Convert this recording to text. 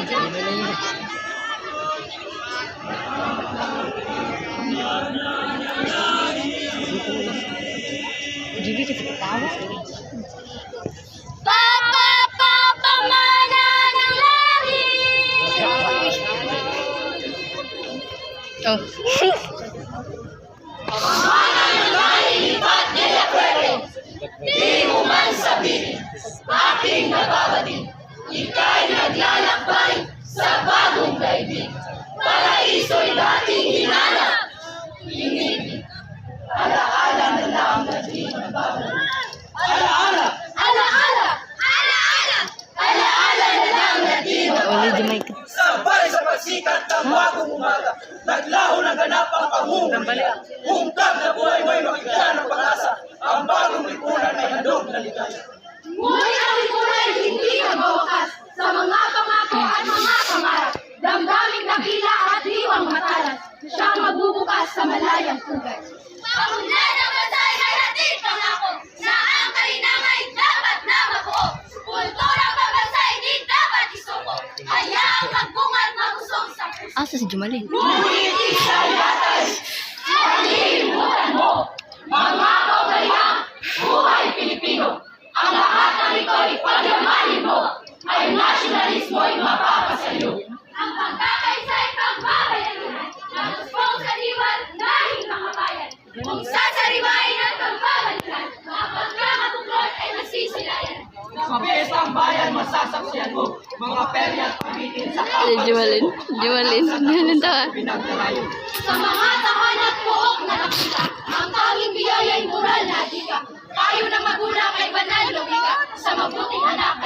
Jadi kasi ketawa. Pamana ng langit. Oh. Pamana ng langit, lipat nila kwerte. Di mo man sabihin, aking nababatid. Ika'y naglalakbay sa bagong daigdig. Paraiso'y dating hinanap. Inibig. Alaala na lang na di nagbabalik. Alaala! Alaala! Alaala! Alaala na lang na di Oli di mic. Sabay sa pagsikat ng bagong umaga, naglaho ng ganapang pangunguli. Hungkag na buhay mo'y makikita ng pag-asa, ang bagong lipunan ay handog na ligaya. Ngunit ang lipunan hindi nagwawakas sa mga pangako at mga pangarap. Damdaming dakila at liwang matalas, siyang magbubukas sa malayang pugay. Pamunlan ng batay ay hatid pangako na ang kalinamay dapat na mabuo. Kulturang pagbansay di dapat isuko. Hayaang magbungat magusong sa puso. Asa si Jumalin? Ngunit isa yatay, malilimutan mo. Mga kaugaliang buhay Pilipino. Ang lahat ng ito'y pagyamanin mo. Ay nasyonalismo'y mapapasayo. Ang pagkakaisa'y pagbabayaran. Natusbong sa diwan dahil mga bayan. Kung sasariwain at pagbabalikan, mga pagkakatuklod ay nasisilayan. Mabilis ang bayan, masasaksiyan mo, mga perya at pabitin sa Jumalin. Jumalin tawa. pinagdalayo. Sa mga tahanan pook na nakita, ang tanging biyaya'y moral na dika. Tayo na magulang ay banal logika sa mabuting anak